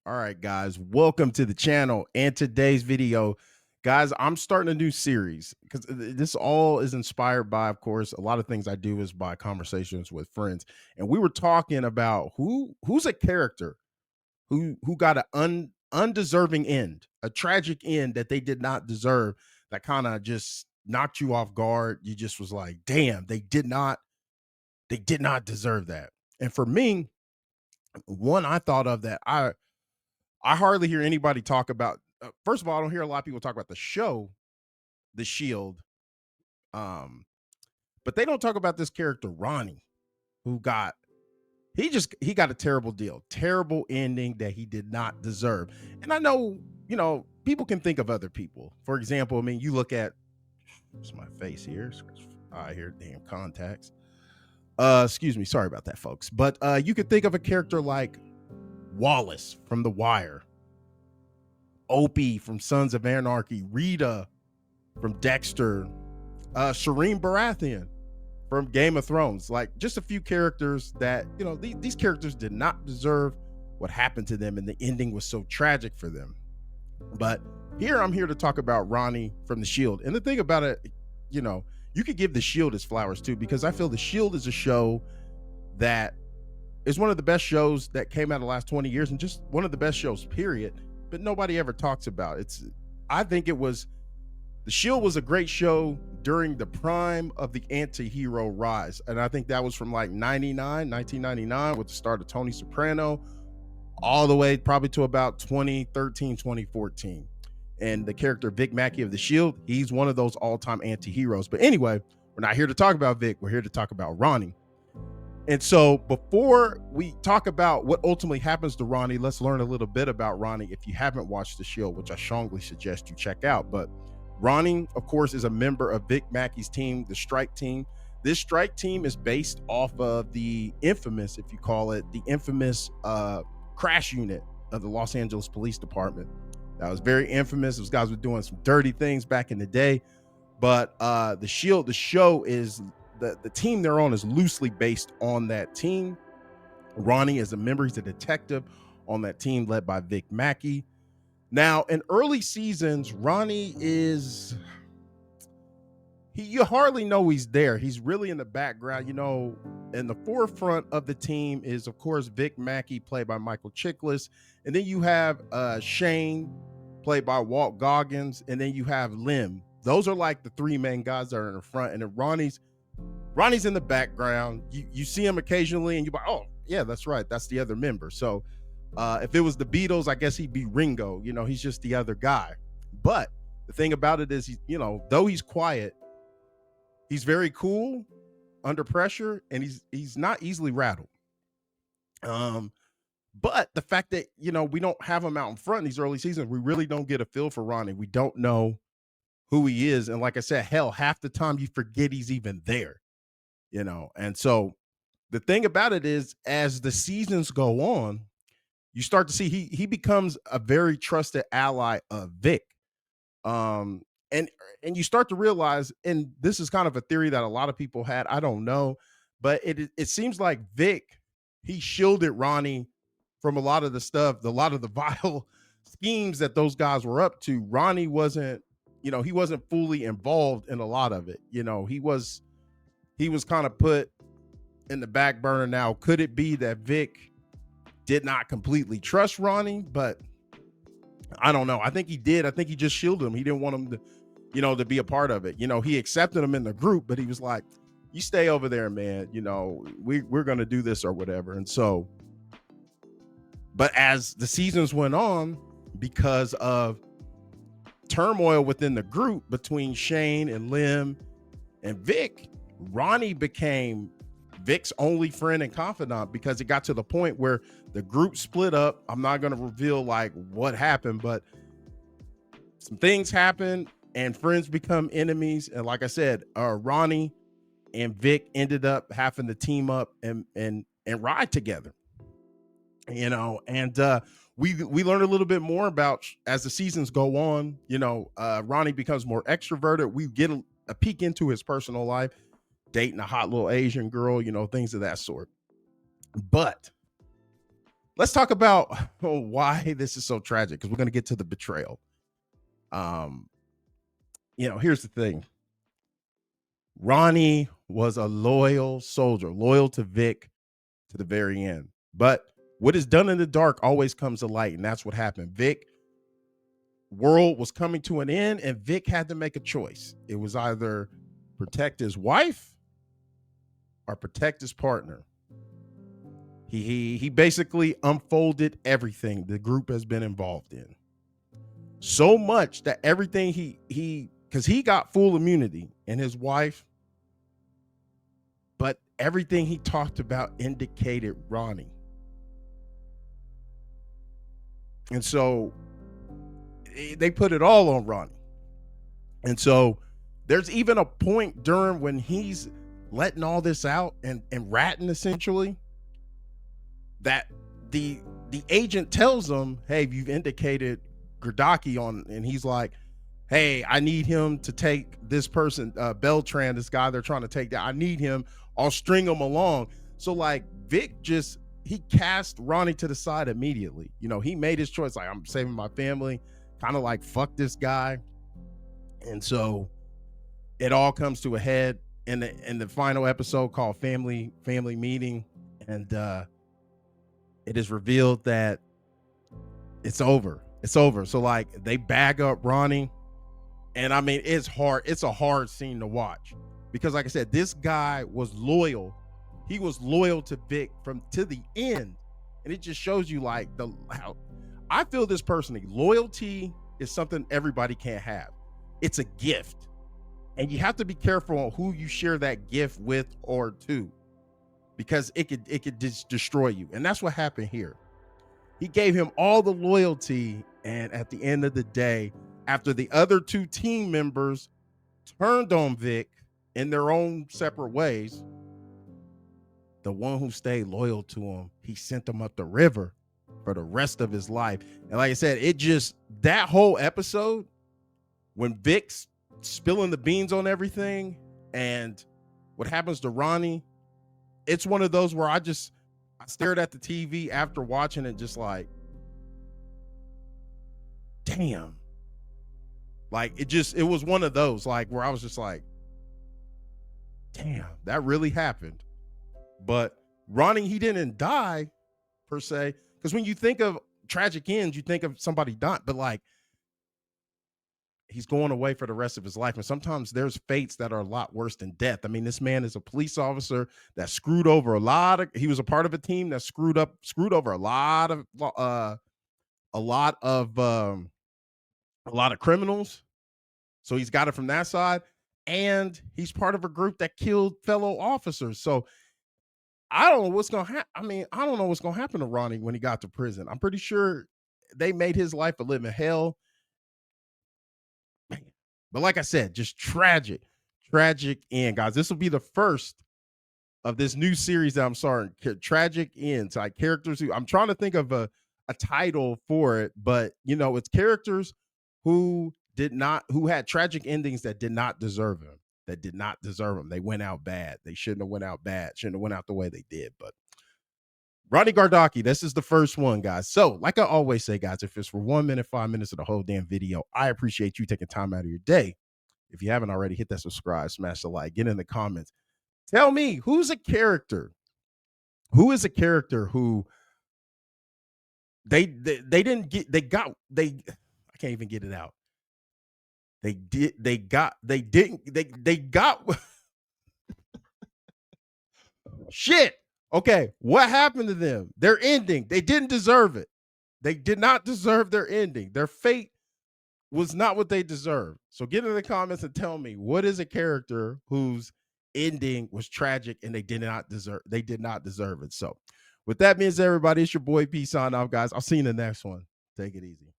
All right, guys, welcome to the channel. And today's video, guys, I'm starting a new series because this all is inspired by, of course, a lot of things I do is by conversations with friends. And we were talking about who's a character who got an undeserving end, a tragic end that they did not deserve, that kind of just knocked you off guard. You just was like, damn, they did not deserve that. And for me, one I thought of that I hardly hear anybody talk about. First of all, I don't hear a lot of people talk about the show, The Shield, um, but they don't talk about this character Ronnie, who got he got a terrible deal, terrible ending that he did not deserve. And I know, people can think of other people. For example, I mean, you look at it's my face here. I hear damn contacts. Excuse me, sorry about that, folks. But you could think of a character like Wallace from The Wire, Opie from Sons of Anarchy, Rita from Dexter, Shireen Baratheon from Game of Thrones. Like just a few characters that, these characters did not deserve what happened to them, and the ending was so tragic for them. But here I'm here to talk about Ronnie from The Shield. And the thing about it, you could give The Shield its flowers too, because I feel The Shield is a show that is one of the best shows that came out of the last 20 years and just one of the best shows, period. But nobody ever talks about it. I think The Shield was a great show during the prime of the anti-hero rise. And I think that was from like 1999 with the start of Tony Soprano all the way probably to about 2013, 2014. And the character Vic Mackey of The Shield, he's one of those all-time anti-heroes. But anyway, we're not here to talk about Vic. We're here to talk about Ronnie. And so before we talk about what ultimately happens to Ronnie, let's learn a little bit about Ronnie if you haven't watched The Shield, which I strongly suggest you check out. But Ronnie, of course, is a member of Vic Mackey's team, the Strike Team. This Strike Team is based off of the infamous, if you call it, the infamous crash unit of the Los Angeles Police Department. That was very infamous. Those guys were doing some dirty things back in the day. But The Shield, the show is the team they're on is loosely based on that team. Ronnie is a member, he's a detective on that team led by Vic Mackey. Now, in early seasons, Ronnie you hardly know he's there. He's really in the background. In the forefront of the team is, of course, Vic Mackey, played by Michael Chiklis. And then you have Shane, played by Walt Goggins. And then you have Lim. Those are like the three main guys that are in the front. And then Ronnie's in the background. You see him occasionally and you're like, oh, yeah, that's right. That's the other member. So if it was the Beatles, I guess he'd be Ringo. He's just the other guy. But the thing about it is, though he's quiet, he's very cool under pressure, and he's not easily rattled. But the fact that, we don't have him out in front in these early seasons, we really don't get a feel for Ronnie. We don't know who he is. And like I said, hell, half the time you forget he's even there, And so the thing about it is, as the seasons go on, you start to see he becomes a very trusted ally of Vic. Um, and you start to realize, and this is kind of a theory that a lot of people had, I don't know, but it seems like Vic, he shielded Ronnie from a lot of the stuff, a lot of the vile schemes that those guys were up to. Ronnie wasn't, he wasn't fully involved in a lot of it. He was kind of put in the back burner. Now, could it be that Vic did not completely trust Ronnie? But I don't know. I think he did. I think he just shielded him. He didn't want him to, to be a part of it. He accepted him in the group, but he was like, you stay over there, man. We're going to do this or whatever. And so, but as the seasons went on, because of turmoil within the group between Shane and Lim and Vic, Ronnie became Vic's only friend and confidant, because it got to the point where the group split up. I'm not going to reveal like what happened, but some things happen and friends become enemies. And like I said, Ronnie and Vic ended up having to team up and ride together, and we learn a little bit more about, as the seasons go on, Ronnie becomes more extroverted. We get a peek into his personal life, dating a hot little Asian girl, things of that sort. But let's talk about why this is so tragic because we're going to get to the betrayal. Um, here's the thing. Ronnie was a loyal soldier, loyal to Vic to the very end. But what is done in the dark always comes to light, and that's what happened. Vic world was coming to an end, and Vic had to make a choice. It was either protect his wife or protect his partner. He basically unfolded everything the group has been involved in. So much that everything because he got full immunity and his wife, but everything he talked about indicated Ronnie. And so they put it all on Ronnie. And so there's even a point during when he's letting all this out and ratting essentially that the agent tells him, hey, you've indicated Gardocki on, and he's like, hey, I need him to take this person, Beltran, this guy they're trying to take down. I need him. I'll string him along. So like Vic he cast Ronnie to the side immediately. He made his choice. Like, I'm saving my family, kind of like, fuck this guy. And so it all comes to a head in the final episode called Family Meeting. And it is revealed that it's over. It's over. So like they bag up Ronnie. And I mean, it's hard. It's a hard scene to watch because, like I said, this guy was loyal. He was loyal to Vic to the end, and it just shows you like how I feel this personally. Loyalty is something everybody can't have. It's a gift, and you have to be careful on who you share that gift with or to, because it could just destroy you. And that's what happened here. He gave him all the loyalty, and at the end of the day, after the other two team members turned on Vic in their own separate ways, the one who stayed loyal to him, he sent him up the river for the rest of his life. And like I said, that whole episode, when Vic's spilling the beans on everything and what happens to Ronnie, it's one of those where I stared at the TV after watching it, just like, damn. Like, it was one of those, like, where I was just like, damn, that really happened. But Ronnie, he didn't die per se, because when you think of tragic ends, you think of somebody dying, but like, he's going away for the rest of his life. And sometimes there's fates that are a lot worse than death. I mean, this man is a police officer that screwed over he was a part of a team that screwed over a lot of criminals. So he's got it from that side. And he's part of a group that killed fellow officers. So I don't know what's going to happen. I mean, I don't know what's going to happen to Ronnie when he got to prison. I'm pretty sure they made his life a living hell. Man. But like I said, just tragic end, guys. This will be the first of this new series that I'm starting. Tragic ends, like characters who I'm trying to think of a title for it, but it's characters who had tragic endings that did not deserve them. They went out bad. They shouldn't have went out bad. Shouldn't have went out the way they did. But Ronnie Gardocki, this is the first one, guys. So, like I always say, guys, if it's for 1 minute, 5 minutes of the whole damn video, I appreciate you taking time out of your day. If you haven't already, hit that subscribe, smash the like, get in the comments. Tell me, who is a character who they didn't get, I can't even get it out. They got shit. Okay, what happened to them? Their ending, they didn't deserve it. They did not deserve their ending. Their fate was not what they deserved. So get in the comments and tell me, what is a character whose ending was tragic and they did not deserve it. So with that being said, everybody, it's your boy P signing off, guys. I'll see you in the next one. Take it easy.